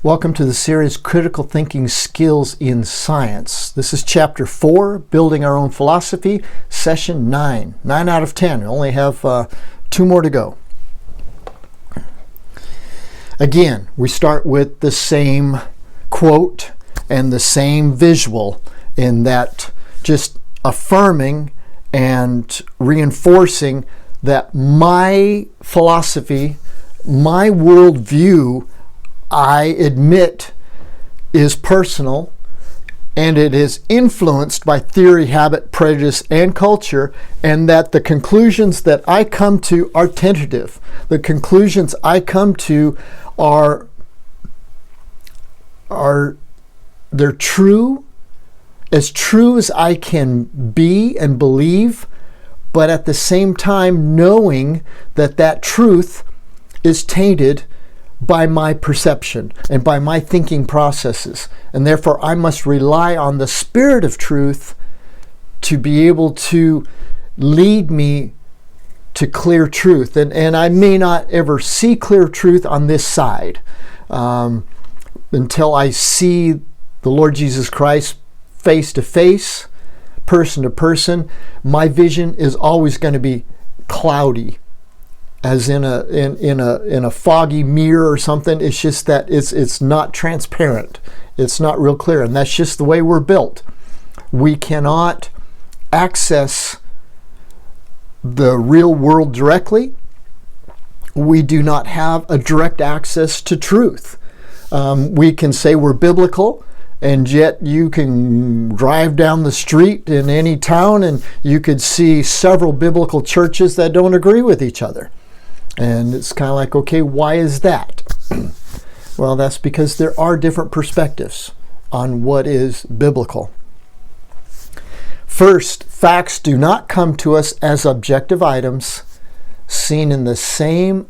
Welcome to the series Critical Thinking Skills in Science. This is Chapter 4, Building Our Own Philosophy, Session 9. 9 out of 10. We only have 2 more to go. Again, we start with the same quote and the same visual, in that just affirming and reinforcing that my philosophy, my worldview, I admit, is personal, and it is influenced by theory, habit, prejudice, and culture, and that the conclusions that I come to are tentative. The conclusions I come to they're true as I can be and believe, but at the same time knowing that that truth is tainted by my perception and by my thinking processes. And therefore I must rely on the Spirit of truth to be able to lead me to clear truth. And I may not ever see clear truth on this side until I see the Lord Jesus Christ face to face, person to person. My vision is always going to be cloudy, as in a foggy mirror or something. It's just that it's not transparent. It's not real clear, and that's just the way we're built. We cannot access the real world directly. We do not have a direct access to truth. We can say we're biblical, and yet you can drive down the street in any town and you could see several biblical churches that don't agree with each other. And it's kind of like, okay, why is that? Well, that's because there are different perspectives on what is biblical. First, facts do not come to us as objective items seen in the same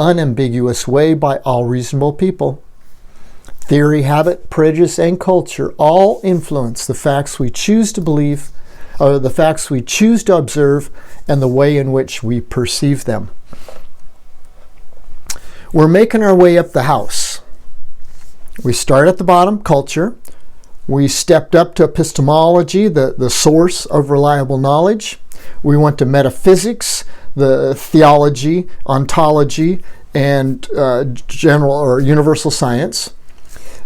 unambiguous way by all reasonable people. Theory, habit, prejudice, and culture all influence the facts we choose to believe, or the facts we choose to observe, and the way in which we perceive them. We're making our way up the house. We start at the bottom, culture. We stepped up to epistemology, the source of reliable knowledge. We went to metaphysics, the theology, ontology, and general or universal science.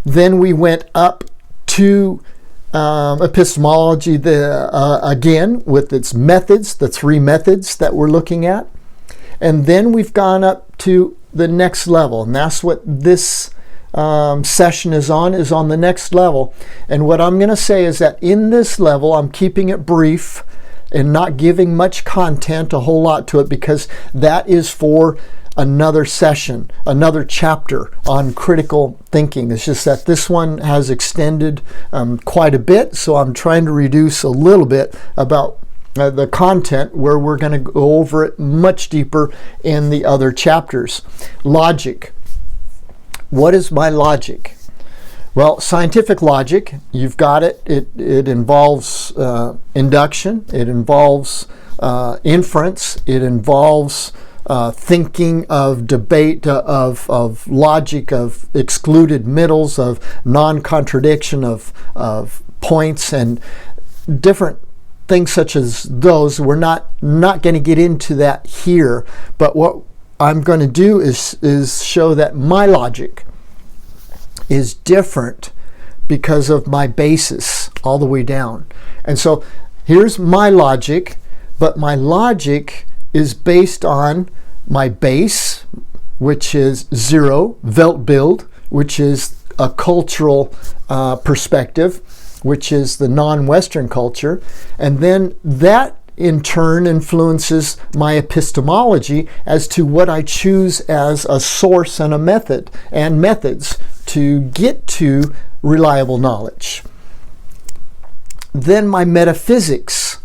Then we went up to epistemology again with its methods, the 3 methods that we're looking at. And then we've gone up to the next level, and that's what this session is on the next level. And what I'm going to say is that in this level, I'm keeping it brief and not giving much content, a whole lot to it, because that is for another session, another chapter on critical thinking. It's just that this one has extended quite a bit, so I'm trying to reduce a little bit about the content, where we're going to go over it much deeper in the other chapters. Logic. What is my logic? Well, scientific logic, you've got it. It involves induction. It involves inference. It involves thinking of debate, of logic, of excluded middles, of non-contradiction of points, and different things such as those. We're not going to get into that here, but what I'm going to do is show that my logic is different because of my basis all the way down. And so here's my logic, but my logic is based on my base, which is 0, Weltbild, which is a cultural perspective, which is the non-Western culture. And then that in turn influences my epistemology as to what I choose as a source and a method and methods to get to reliable knowledge. Then my metaphysics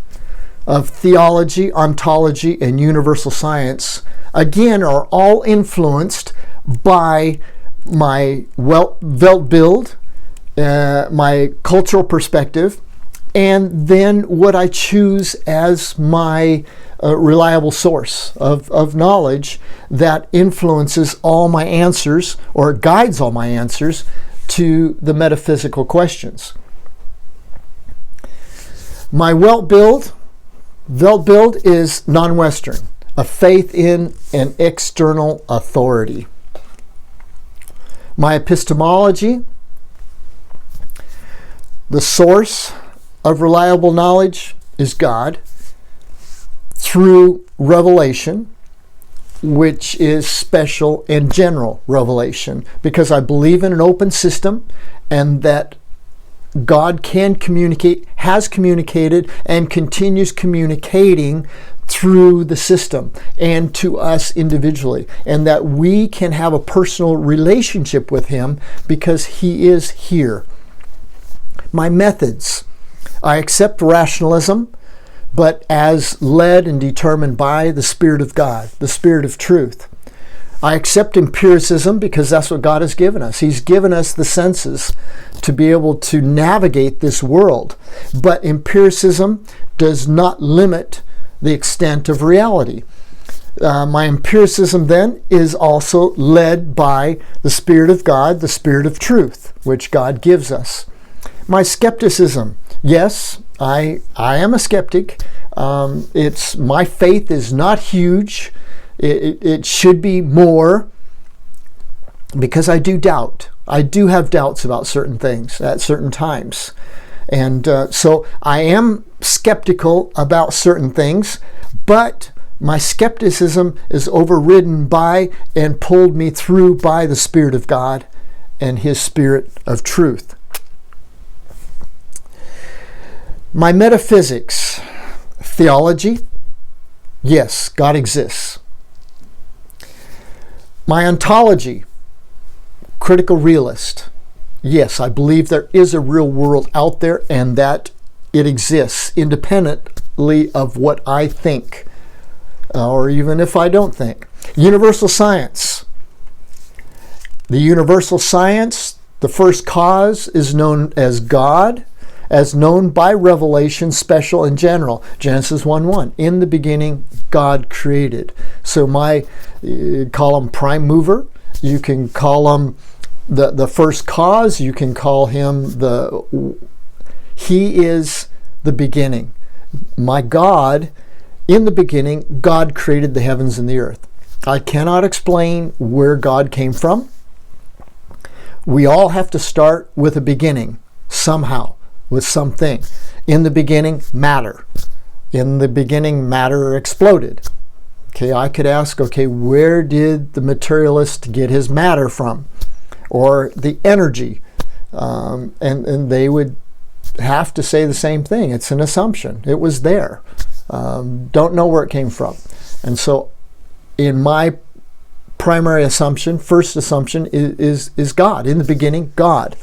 of theology, ontology, and universal science, again, are all influenced by my Weltbild, my cultural perspective, and then what I choose as my reliable source of knowledge that influences all my answers, or guides all my answers to the metaphysical questions. My Weltbild is non-Western, a faith in an external authority. My epistemology, the source of reliable knowledge is God through revelation, which is special and general revelation, because I believe in an open system and that God can communicate, has communicated, and continues communicating through the system and to us individually, and that we can have a personal relationship with Him because He is here. My methods, I accept rationalism, but as led and determined by the Spirit of God, the Spirit of truth. I accept empiricism because that's what God has given us. He's given us the senses to be able to navigate this world. But empiricism does not limit the extent of reality. My empiricism then is also led by the Spirit of God, the Spirit of truth, which God gives us. My skepticism, yes, I am a skeptic. My faith is not huge. It should be more, because I do doubt. I do have doubts about certain things at certain times. And so I am skeptical about certain things, but my skepticism is overridden by and pulled me through by the Spirit of God and His Spirit of truth. My metaphysics, theology, yes, God exists. My ontology, critical realist. Yes, I believe there is a real world out there and that it exists independently of what I think, or even if I don't think. Universal science. The universal science, the first cause, is known as God, as known by revelation, special and general. Genesis 1:1. In the beginning, God created. So call him prime mover. You can call him the first cause. You can call him He is the beginning. My God, in the beginning, God created the heavens and the earth. I cannot explain where God came from. We all have to start with a beginning somehow, with something. In the beginning, matter. In the beginning, matter exploded. Okay, I could ask, where did the materialist get his matter from? Or the energy? And they would have to say the same thing. It's an assumption. It was there. Don't know where it came from. And so in my primary assumption, first assumption is God. In the beginning, God.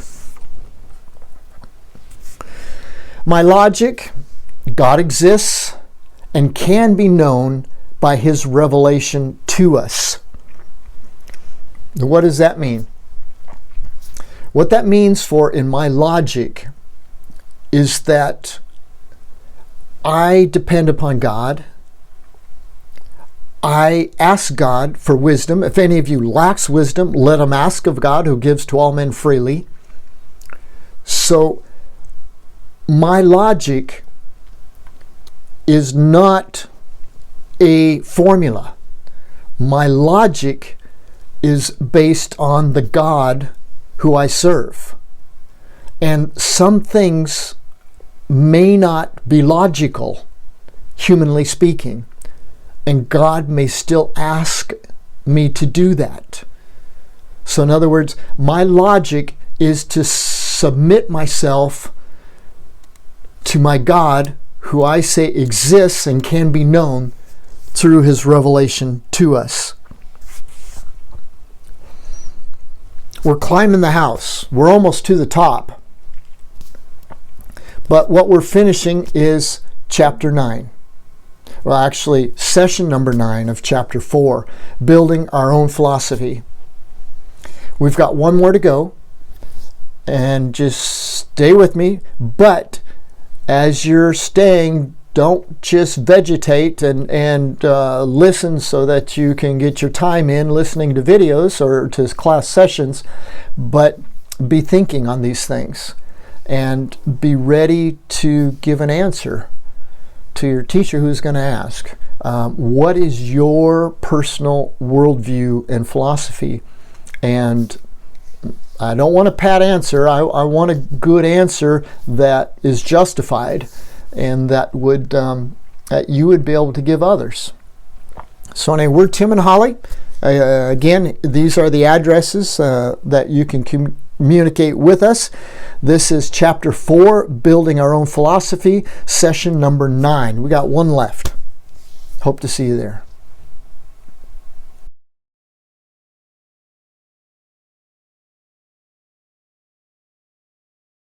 My logic, God exists and can be known by His revelation to us. What does that mean? What that means in my logic is that I depend upon God. I ask God for wisdom. If any of you lacks wisdom, let him ask of God, who gives to all men freely. So my logic is not a formula. My logic is based on the God who I serve. And some things may not be logical, humanly speaking, and God may still ask me to do that. So in other words, my logic is to submit myself to my God, who I say exists and can be known through His revelation to us. We're climbing the house. We're almost to the top. But what we're finishing is chapter 9. Well, actually, session number 9 of chapter 4, building our own philosophy. We've got one more to go, and just stay with me. But as you're staying, don't just vegetate and listen so that you can get your time in listening to videos or to class sessions, but be thinking on these things and be ready to give an answer to your teacher who's going to ask. What is your personal worldview and philosophy? And I don't want a pat answer. I want a good answer that is justified and that would that you would be able to give others. So anyway, we're Tim and Holly. Again, these are the addresses that you can communicate with us. This is Chapter 4, Building Our Own Philosophy, Session number 9. We got one left. Hope to see you there.